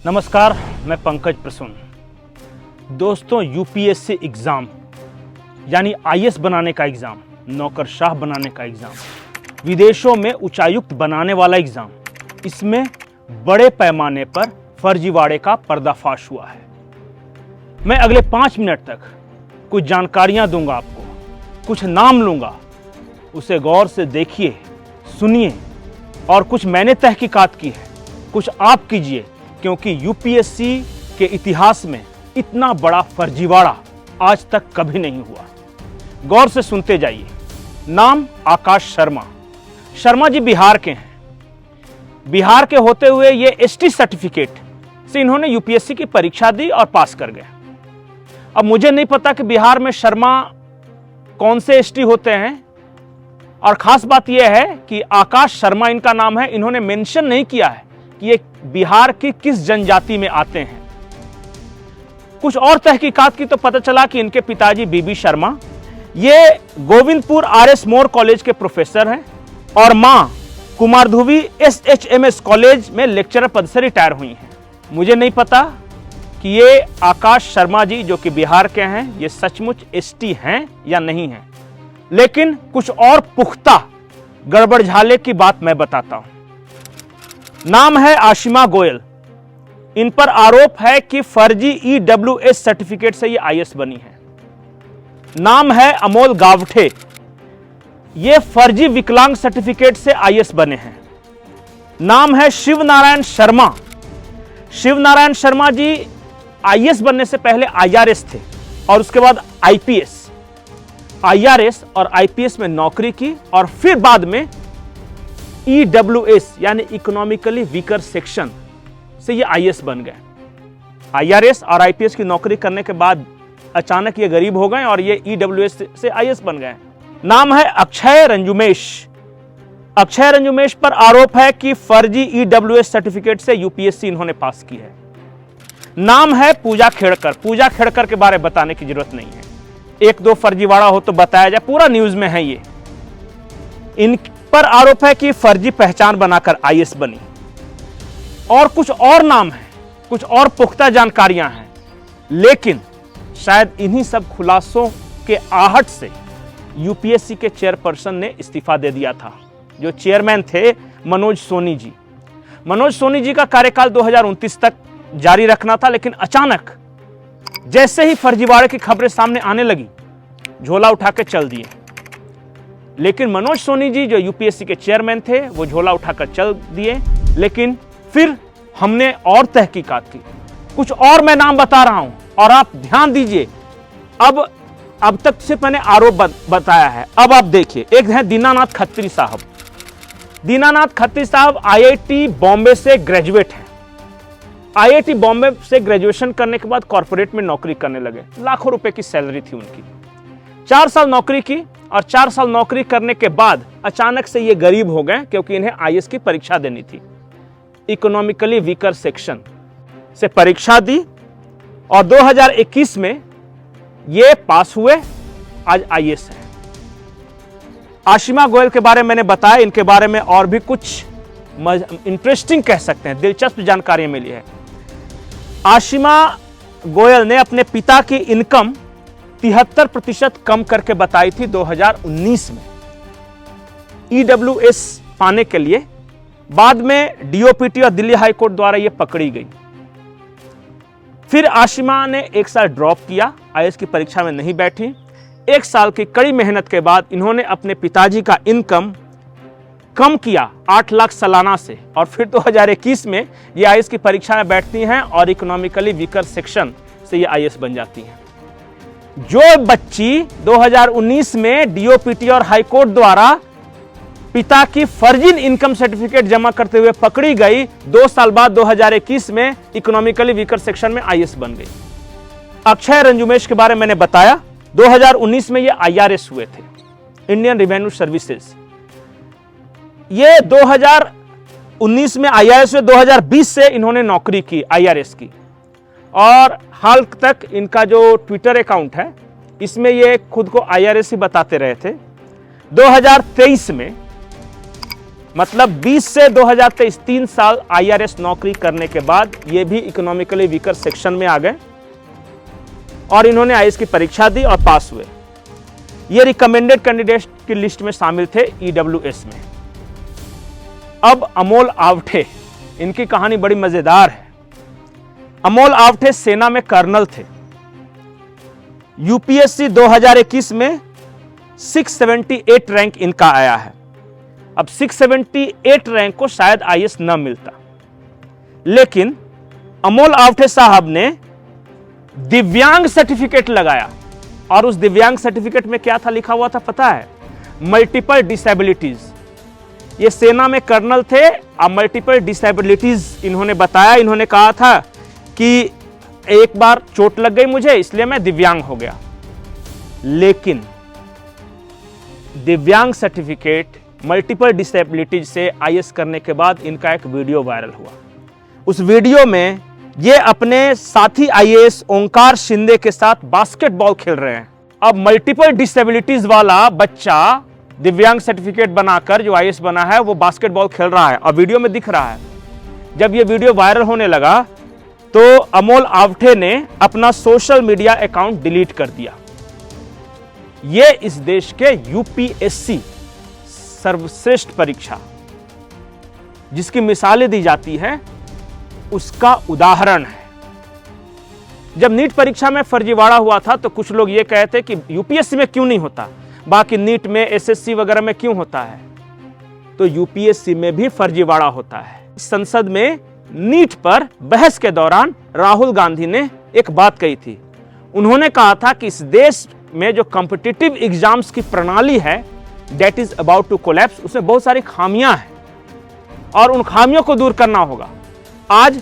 नमस्कार, मैं पंकज प्रसून। दोस्तों, यूपीएससी एग्ज़ाम यानी आईएएस बनाने का एग्ज़ाम, नौकरशाह बनाने का एग्ज़ाम, विदेशों में उच्चायुक्त बनाने वाला एग्ज़ाम, इसमें बड़े पैमाने पर फर्जीवाड़े का पर्दाफाश हुआ है। मैं अगले 5 मिनट तक कुछ जानकारियां दूंगा आपको, कुछ नाम लूंगा, उसे गौर से देखिए, सुनिए और कुछ मैंने तहकीकात की है, कुछ आप कीजिए, क्योंकि यूपीएससी के इतिहास में इतना बड़ा फर्जीवाड़ा आज तक कभी नहीं हुआ। गौर से सुनते जाइए। नाम आकाश शर्मा। शर्मा जी बिहार के हैं। बिहार के होते हुए ये एसटी सर्टिफिकेट से इन्होंने यूपीएससी की परीक्षा दी और पास कर गए। अब मुझे नहीं पता कि बिहार में शर्मा कौन से एसटी होते हैं, और खास बात यह है कि आकाश शर्मा इनका नाम है। इन्होंने मेंशन नहीं किया है कि ये बिहार की किस जनजाति में आते हैं। कुछ और तहकीकात की तो पता चला कि इनके पिताजी बीबी शर्मा ये गोविंदपुर आरएस मोर कॉलेज के प्रोफेसर हैं और मां कुमारधुवी एसएचएमएस कॉलेज में लेक्चरर पद से रिटायर हुई हैं। मुझे नहीं पता कि ये आकाश शर्मा जी जो कि बिहार के हैं ये सचमुच एसटी हैं या नहीं हैं, लेकिन कुछ और पुख्ता गड़बड़झाले की बात मैं बताता हूं। नाम है आशिमा गोयल। इन पर आरोप है कि फर्जी ईडब्ल्यूएस सर्टिफिकेट से ये आईएएस बनी है। नाम है अमोल गावठे। ये फर्जी विकलांग सर्टिफिकेट से आईएएस बने हैं। नाम है शिव नारायण शर्मा। शिव नारायण शर्मा जी आईएएस बनने से पहले आईआरएस थे और उसके बाद आईपीएस। आईआरएस और आईपीएस में नौकरी की और फिर बाद में ईडब्ल्यूएस यानी इकोनॉमिकली वीकर सेक्शन से ये आईएएस बन गए। आईआरएस और आईपीएस की नौकरी करने के बाद अचानक ये गरीब हो गए और ये ईडब्ल्यूएस से आईएएस बन गए। नाम है अक्षय रंजुमेश। अक्षय रंजुमेश पर आरोप है कि फर्जी ईडब्ल्यूएस सर्टिफिकेट से यूपीएससी इन्होंने पास की है। नाम है पूजा खेड़कर। पूजा खेड़कर के बारे में बताने की जरूरत नहीं है, एक दो फर्जीवाड़ा हो तो बताया जाए, पूरा न्यूज में है ये। इन पर आरोप है कि फर्जी पहचान बनाकर आईएएस बनी। और कुछ और नाम है, कुछ और पुख्ता जानकारियां हैं, लेकिन शायद इन्हीं सब खुलासों के आहट से यूपीएससी के चेयरपर्सन ने इस्तीफा दे दिया था। जो चेयरमैन थे मनोज सोनी जी। मनोज सोनी जी का कार्यकाल 2029 तक जारी रखना था, लेकिन अचानक जैसे ही फर्जीवाड़े की खबरें सामने आने लगी, झोला उठा के चल दिए। लेकिन मनोज सोनी जी जो यूपीएससी के चेयरमैन थे वो झोला उठाकर चल दिए। लेकिन फिर हमने और तहकीकात की, कुछ और मैं नाम बता रहा हूं और आप ध्यान दीजिए। अब तक सिर्फ मैंने आरोप बताया है, अब आप देखिए। एक है दीनानाथ खत्री साहब। दीनानाथ खत्री साहब आईआईटी बॉम्बे से ग्रेजुएट हैं। आईआईटी बॉम्बे से ग्रेजुएशन करने के बाद कॉर्पोरेट में नौकरी करने लगे। लाखों रुपए की सैलरी थी उनकी। 4 साल नौकरी की और 4 साल नौकरी करने के बाद अचानक से ये गरीब हो गए, क्योंकि इन्हें आईएएस की परीक्षा देनी थी। इकोनॉमिकली वीकर सेक्शन से परीक्षा दी और 2021 में ये पास हुए, आज आईएएस है। आशिमा गोयल के बारे में मैंने बताया। इनके बारे में और भी कुछ इंटरेस्टिंग कह सकते हैं, दिलचस्प जानकारी मिली है। आशिमा गोयल ने अपने पिता की इनकम 73% कम करके बताई थी 2019 में ईडब्ल्यूएस पाने के लिए। बाद में डीओपीटी और दिल्ली हाईकोर्ट द्वारा यह पकड़ी गई। फिर आशिमा ने 1 साल ड्रॉप किया, आईएएस की परीक्षा में नहीं बैठी। 1 साल की कड़ी मेहनत के बाद इन्होंने अपने पिताजी का इनकम कम किया 8 लाख सालाना से, और फिर 2021 में ये आईएएस की परीक्षा में बैठती हैं और इकोनॉमिकली वीकर सेक्शन से ये आईएएस बन जाती हैं। जो बच्ची 2019 में डीओपीटी और हाईकोर्ट द्वारा पिता की फर्जी इनकम सर्टिफिकेट जमा करते हुए पकड़ी गई, 2 साल बाद 2021 में इकोनॉमिकली वीकर सेक्शन में आईएएस बन गई। अक्षय रंजुमेश के बारे में मैंने बताया। 2019 में ये आईआरएस हुए थे, इंडियन रेवेन्यू सर्विसेज। ये 2019 में आईआरएस हुए, 2020 से इन्होंने नौकरी की आईआरएस की, और हाल तक इनका जो ट्विटर अकाउंट है इसमें ये खुद को आईआरएस ही बताते रहे थे। 2023 में मतलब 20 से 2023 3 साल IRS नौकरी करने के बाद ये भी इकोनॉमिकली वीकर सेक्शन में आ गए और इन्होंने IAS की परीक्षा दी और पास हुए। ये रिकमेंडेड कैंडिडेट की लिस्ट में शामिल थे EWS में। अब अमोल आवटे, इनकी कहानी बड़ी मजेदार है। अमोल आवटे सेना में कर्नल थे। UPSC 2021 में 678 रैंक इनका आया है। अब 678 रैंक को शायद IAS न मिलता, लेकिन अमोल आवटे साहब ने दिव्यांग सर्टिफिकेट लगाया और उस दिव्यांग सर्टिफिकेट में क्या था लिखा हुआ था पता है? Multiple disabilities. ये सेना में कर्नल थे और मल्टीपल डिसेबिलिटीज इन्होंने बताया। इन्होंने कहा था कि एक बार चोट लग गई मुझे, इसलिए मैं दिव्यांग हो गया। लेकिन दिव्यांग सर्टिफिकेट मल्टीपल डिसेबिलिटीज से IAS करने के बाद इनका एक वीडियो वायरल हुआ। उस वीडियो में ये अपने साथी IAS ओंकार शिंदे के साथ बास्केटबॉल खेल रहे हैं। अब मल्टीपल डिसेबिलिटीज वाला बच्चा दिव्यांग सर्टिफिकेट बनाकर जो IAS बना है वो बास्केटबॉल खेल रहा है और वीडियो में दिख रहा है। जब ये वीडियो वायरल होने लगा तो अमोल आवटे ने अपना सोशल मीडिया अकाउंट डिलीट कर दिया। ये इस देश के UPSC सर्वश्रेष्ठ परीक्षा जिसकी मिसालें दी जाती है उसका उदाहरण है। जब नीट परीक्षा में फर्जीवाड़ा हुआ था तो कुछ लोग ये कहते कि UPSC में क्यों नहीं होता, बाकी नीट में SSC वगैरह में क्यों होता है। तो UPSC में भी फर्जीवाड़ा होता है। संसद में नीट पर बहस के दौरान राहुल गांधी ने एक बात कही थी। उन्होंने कहा था कि इस देश में जो कॉम्पिटिटिव एग्जाम्स की प्रणाली है that is about to collapse, उसमें बहुत सारी खामियां हैं और उन खामियों को दूर करना होगा। आज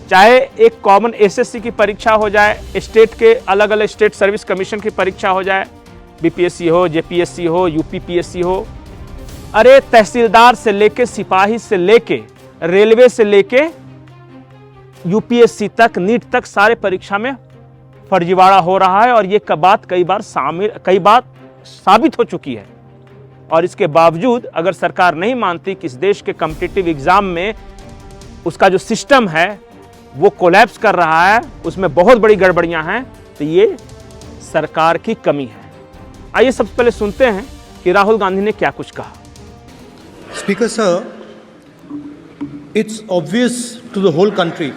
चाहे एक कॉमन SSC की परीक्षा हो जाए, स्टेट के अलग अलग स्टेट सर्विस कमीशन की परीक्षा हो जाए, BPSC हो, JPSC हो, UPPSC हो, अरे तहसीलदार से लेके, सिपाही से लेके, रेलवे से लेके UPSC तक, नीट तक सारे परीक्षा में फर्जीवाड़ा हो रहा है और ये बात कई बार साबित हो चुकी है। और इसके बावजूद अगर सरकार नहीं मानती कि इस देश के कॉम्पिटिटिव एग्जाम में उसका जो सिस्टम है वो कोलैप्स कर रहा है, उसमें बहुत बड़ी गड़बड़ियां हैं, तो ये सरकार की कमी है। आइए सबसे पहले सुनते हैं कि राहुल गांधी ने क्या कुछ कहा। Speaker sir, it's obvious to the whole country.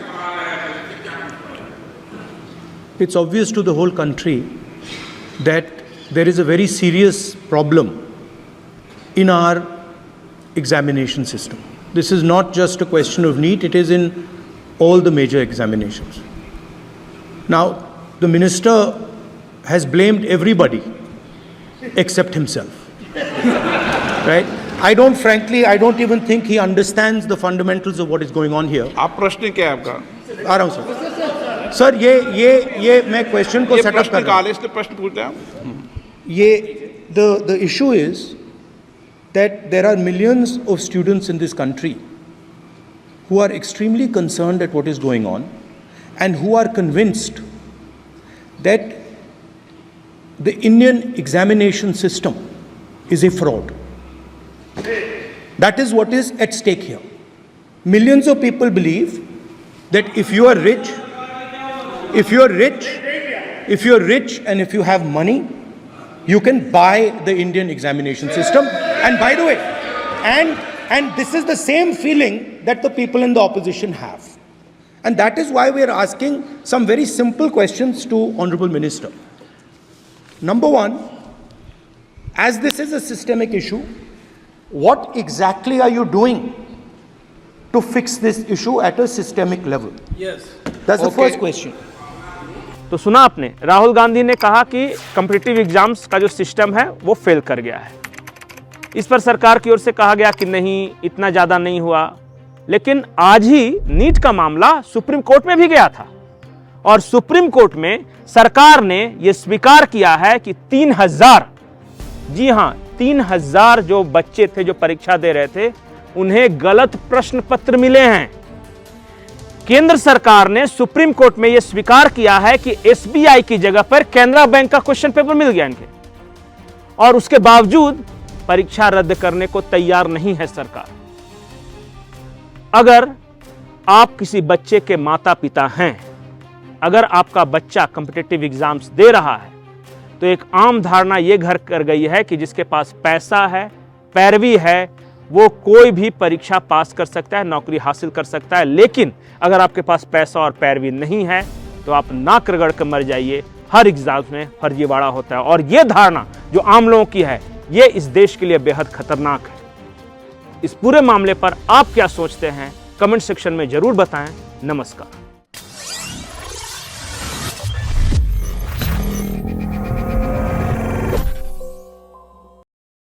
It's obvious to the whole country that there is a very serious problem in our examination system. This is not just a question of NEET, it is in all the major examinations. Now, the minister has blamed everybody except himself. Right? I don't even think he understands the fundamentals of what is going on here. आप प्रश्न क्या है आपका? आ रहा हूं sir. Sir ये मैं question को सेटअप कर रहा हूं। इसलिए प्रश्न पूछ रहे हैं। ये the issue is that there are millions of students in this country who are extremely concerned at what is going on and who are convinced that the Indian examination system is a fraud. That is what is at stake here. Millions of people believe that if you are rich and if you have money, you can buy the Indian examination system. And by the way, and this is the same feeling that the people in the opposition have. And that is why we are asking some very simple questions to Honorable Minister. Number one, as this is a systemic issue, what exactly are you doing to fix this issue at a systemic level? Yes. That's the first question. तो सुना आपने, राहुल गांधी ने कहा कि competitive exams का जो system है वो फेल कर गया है। इस पर सरकार की ओर से कहा गया कि नहीं, इतना ज़्यादा नहीं हुआ। लेकिन आज ही नीट का मामला सुप्रीम कोर्ट में भी गया था और सुप्रीम कोर्ट में सरकार ने यह स्वीकार किया है कि 3000, जी हां 3000 जो बच्चे थे जो परीक्षा दे रहे थे उन्हें गलत प्रश्न पत्र मिले हैं। केंद्र सरकार ने सुप्रीम कोर्ट में यह स्वीकार किया है कि SBI की जगह पर कैनरा बैंक का क्वेश्चन पेपर मिल गया इनके, और उसके बावजूद परीक्षा रद्द करने को तैयार नहीं है सरकार। अगर आप किसी बच्चे के माता पिता हैं, अगर आपका बच्चा कॉम्पिटिटिव एग्जाम्स दे रहा है, तो एक आम धारणा यह घर कर गई है कि जिसके पास पैसा है, पैरवी है, वो कोई भी परीक्षा पास कर सकता है, नौकरी हासिल कर सकता है। लेकिन अगर आपके पास पैसा और पैरवी नहीं है तो आप नाक रगड़ कर मर जाइए। हर एग्जाम में फर्जीवाड़ा होता है, और ये धारणा जो आम लोगों की है, ये इस देश के लिए बेहद खतरनाक है। इस पूरे मामले पर आप क्या सोचते हैं, कमेंट सेक्शन में जरूर बताएं। नमस्कार।